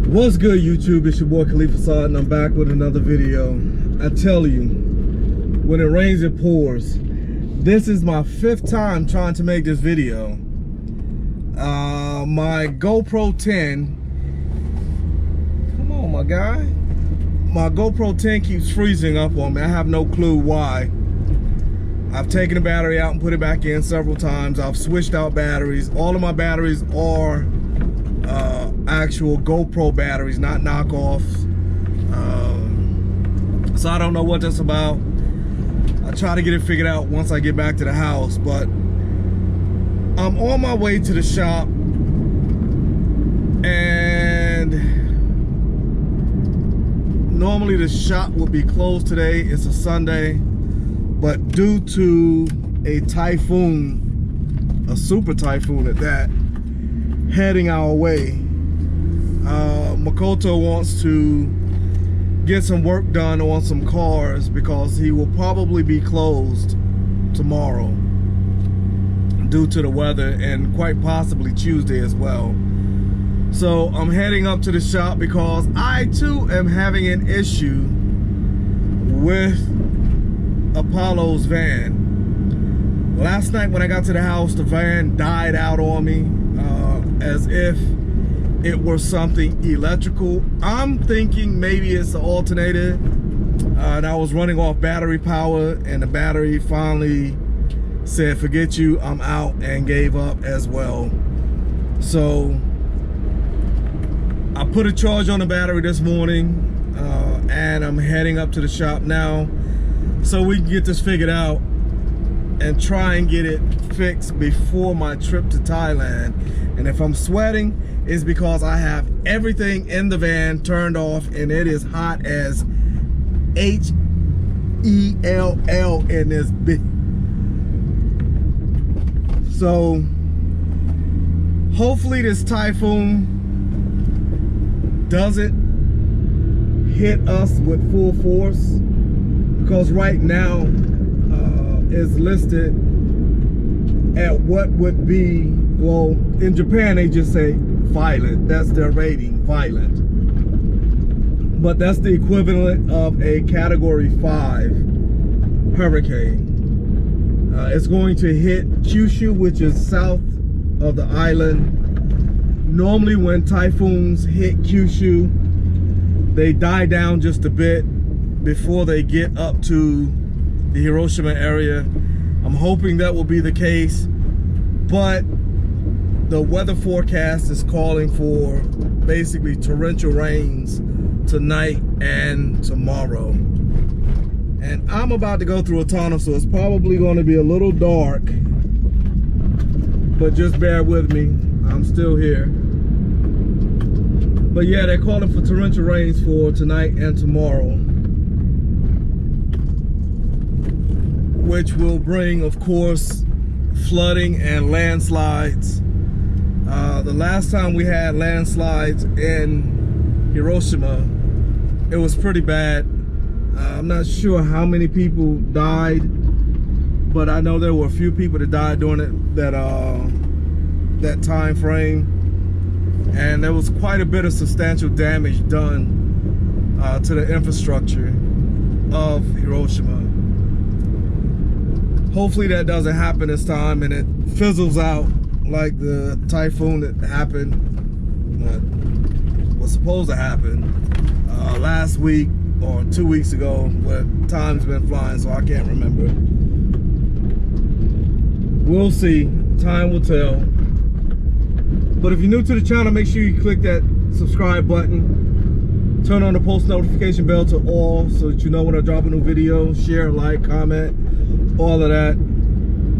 What's good, YouTube? It's your boy Khalifa Saad, and I'm back with another video. I tell you, when it rains, it pours. This is my 5th time trying to make this video. My GoPro 10, come on, my guy. My GoPro 10 keeps freezing up on me. I have no clue why. I've taken the battery out and put it back in several times. I've switched out batteries. All of my batteries are actual GoPro batteries, not knockoffs. So I don't know what that's about. I try to get it figured out once I get back to the house, but I'm on my way to the shop, and normally the shop would be closed today. It's a Sunday, but due to a typhoon, a super typhoon at that, heading our way, Makoto wants to get some work done on some cars because he will probably be closed tomorrow due to the weather, and quite possibly Tuesday as well. So I'm heading up to the shop because I too am having an issue with Apollo's van. Last night when I got to the house, the van died out on me as if it were something electrical. I'm thinking maybe it's the alternator, and I was running off battery power, and the battery finally said forget you, I'm out, and gave up as well. So I put a charge on the battery this morning, and I'm heading up to the shop now so we can get this figured out and try and get it fixed before my trip to Thailand. And if I'm sweating, it's because I have everything in the van turned off, and it is hot as H-E-L-L in this bit. So hopefully this typhoon doesn't hit us with full force, because right now is listed at what would be, well, in Japan they just say violent. That's their rating, violent. But that's the equivalent of a Category 5 hurricane. It's going to hit Kyushu, which is south of the island. Normally when typhoons hit Kyushu, they die down just a bit before they get up to the Hiroshima area. I'm hoping that will be the case, but the weather forecast is calling for basically torrential rains tonight and tomorrow. And I'm about to go through a tunnel, so it's probably going to be a little dark, but just bear with me, I'm still here. But yeah, they're calling for torrential rains for tonight and tomorrow, which will bring, of course, flooding and landslides. The last time we had landslides in Hiroshima, it was pretty bad. I'm not sure how many people died, but I know there were a few people that died during that time frame, and there was quite a bit of substantial damage done to the infrastructure of Hiroshima. Hopefully that doesn't happen this time and it fizzles out like the typhoon that happened, what was supposed to happen last week or 2 weeks ago, but time's been flying, so I can't remember. We'll see, time will tell. But if you're new to the channel, make sure you click that subscribe button, turn on the post notification bell to all so that you know when I drop a new video, share, like, comment, all of that.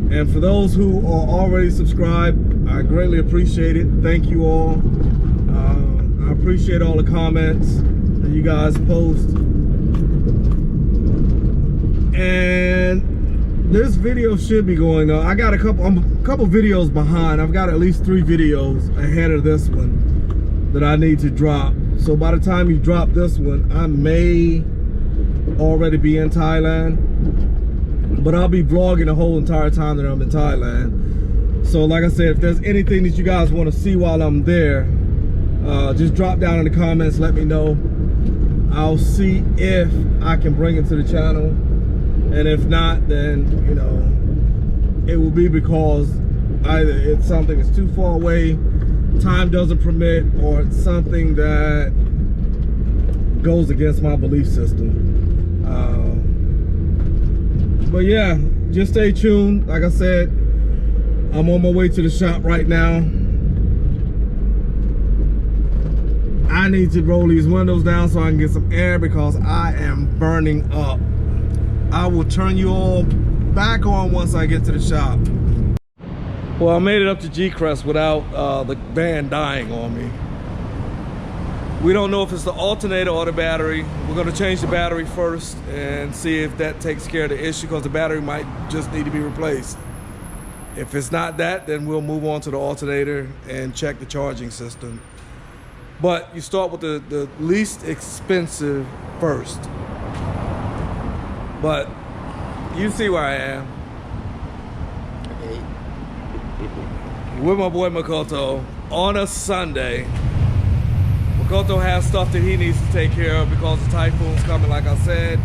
And for those who are already subscribed, I greatly appreciate it. Thank you all. I appreciate all the comments that you guys post. And this video should be going on. I got I'm a couple videos behind. I've got at least 3 videos ahead of this one that I need to drop. So by the time you drop this one, I may already be in Thailand, but I'll be vlogging the whole entire time that I'm in Thailand. So like I said, if there's anything that you guys want to see while I'm there, just drop down in the comments, let me know. I'll see if I can bring it to the channel, and if not, then you know, it will be because either it's something that's too far away, time doesn't permit, or it's something that goes against my belief system. But yeah, just stay tuned. Like I said, I'm on my way to the shop right now. I need to roll these windows down so I can get some air because I am burning up. I will turn you all back on once I get to the shop. Well, I made it up to G-Crest without the van dying on me. We don't know if it's the alternator or the battery. We're gonna change the battery first and see if that takes care of the issue, because the battery might just need to be replaced. If it's not that, then we'll move on to the alternator and check the charging system. But you start with the least expensive first. But you see where I am. With my boy Makoto on a Sunday. Makoto has stuff that he needs to take care of because the typhoon's coming, like I said.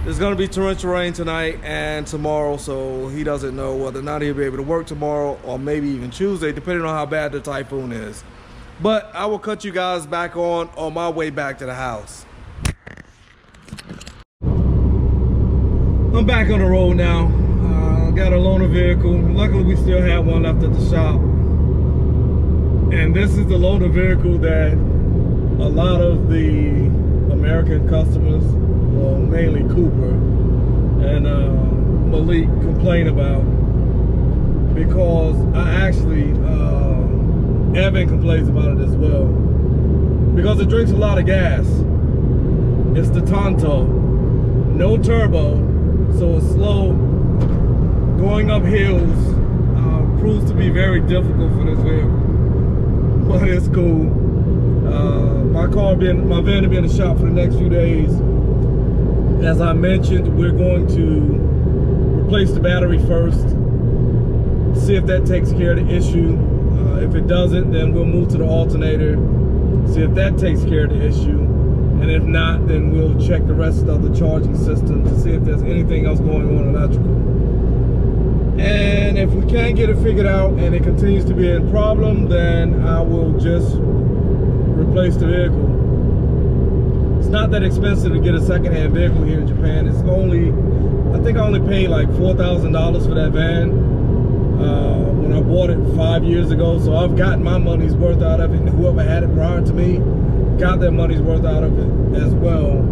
There's gonna be torrential rain tonight and tomorrow, so he doesn't know whether or not he'll be able to work tomorrow or maybe even Tuesday, depending on how bad the typhoon is. But I will cut you guys back on my way back to the house. I'm back on the road now. Got a loaner vehicle. Luckily, we still have one left at the shop. And this is the loaner vehicle that a lot of the American customers, well, mainly Cooper and Malik, complain about, because I actually, Evan complains about it as well, because it drinks a lot of gas. It's the Tonto, no turbo, so it's slow. Going up hills proves to be very difficult for this vehicle, but it's cool. My van will be in the shop for the next few days. As I mentioned, we're going to replace the battery first, see if that takes care of the issue. If it doesn't, then we'll move to the alternator, see if that takes care of the issue. And if not, then we'll check the rest of the charging system to see if there's anything else going on electrical. And if we can't get it figured out and it continues to be a problem, then I will just replace the vehicle. It's not that expensive to get a second-hand vehicle here in Japan. It's only, I think I only paid like $4,000 for that van when I bought it 5 years ago. So I've gotten my money's worth out of it, and whoever had it prior to me got their money's worth out of it as well.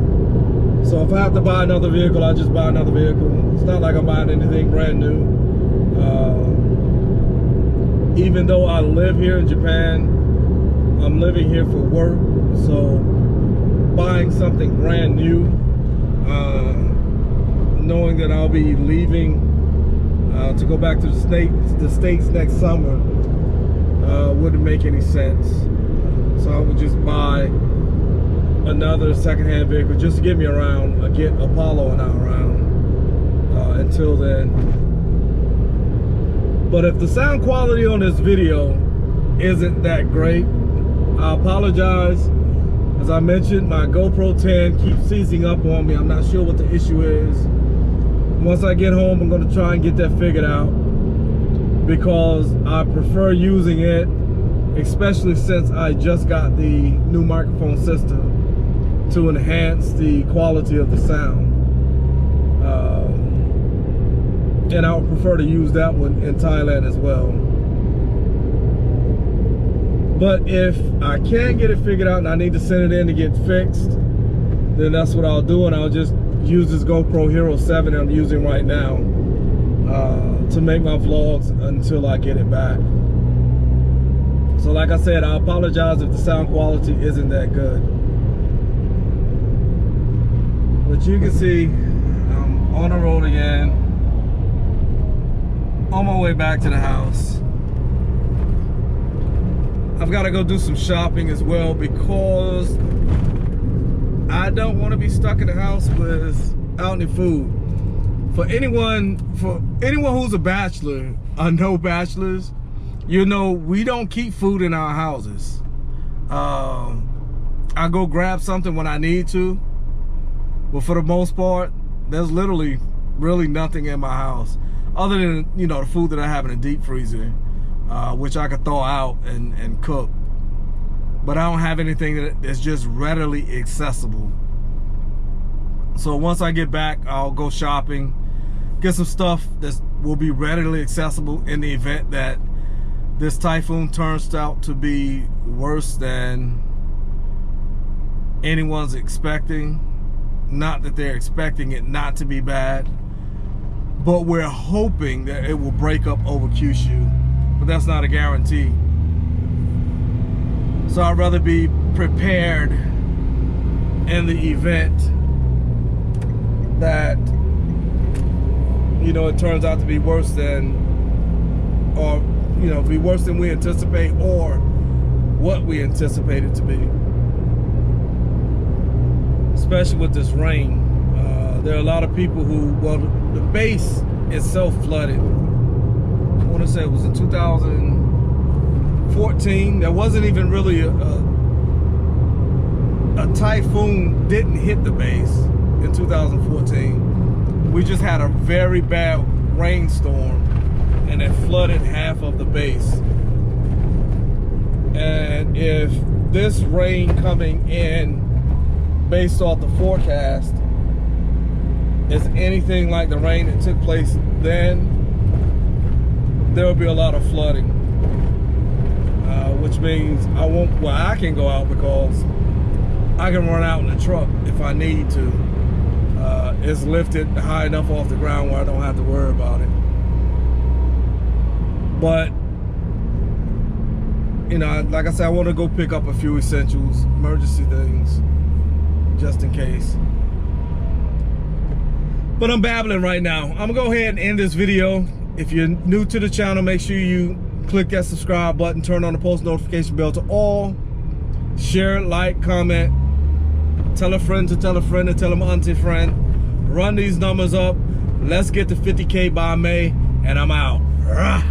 So if I have to buy another vehicle, I'll just buy another vehicle. It's not like I'm buying anything brand new. Even though I live here in Japan, I'm living here for work, so buying something brand new, knowing that I'll be leaving to go back to the States next summer, wouldn't make any sense. So I would just buy another second-hand vehicle just to get me around, get Apollo and I around until then. But if the sound quality on this video isn't that great, I apologize. As I mentioned, my GoPro 10 keeps seizing up on me. I'm not sure what the issue is. Once I get home, I'm gonna try and get that figured out, because I prefer using it, especially since I just got the new microphone system to enhance the quality of the sound. And I would prefer to use that one in Thailand as well. But if I can't get it figured out and I need to send it in to get fixed, then that's what I'll do, and I'll just use this GoPro Hero 7 that I'm using right now to make my vlogs until I get it back. So like I said, I apologize if the sound quality isn't that good. But you can see I'm on the road again, on my way back to the house. I've got to go do some shopping as well, because I don't want to be stuck in the house without any food. For anyone who's a bachelor, or no bachelors, you know, we don't keep food in our houses. I go grab something when I need to, but for the most part, there's literally really nothing in my house other than, you know, the food that I have in the deep freezer, which I could thaw out and cook. But I don't have anything that's just readily accessible. So once I get back, I'll go shopping, get some stuff that will be readily accessible in the event that this typhoon turns out to be worse than anyone's expecting. Not that they're expecting it not to be bad, but we're hoping that it will break up over Kyushu, but that's not a guarantee. So I'd rather be prepared in the event that, you know, it turns out to be worse than, or, you know, be worse than we anticipate or what we anticipate it to be. Especially with this rain. There are a lot of people who, well, the base itself flooded. I want to say it was in 2014. There wasn't even really a typhoon didn't hit the base in 2014. We just had a very bad rainstorm and it flooded half of the base. And if this rain coming in based off the forecast is anything like the rain that took place then, there will be a lot of flooding, which means I can go out because I can run out in the truck if I need to. It's lifted high enough off the ground where I don't have to worry about it. But, you know, like I said, I want to go pick up a few essentials, emergency things, just in case. But I'm babbling right now. I'm gonna go ahead and end this video. If you're new to the channel, make sure you click that subscribe button, turn on the post notification bell to all, share, like, comment, tell a friend to tell a friend to tell an auntie friend. Run these numbers up. Let's get to 50K by May, and I'm out. Rah.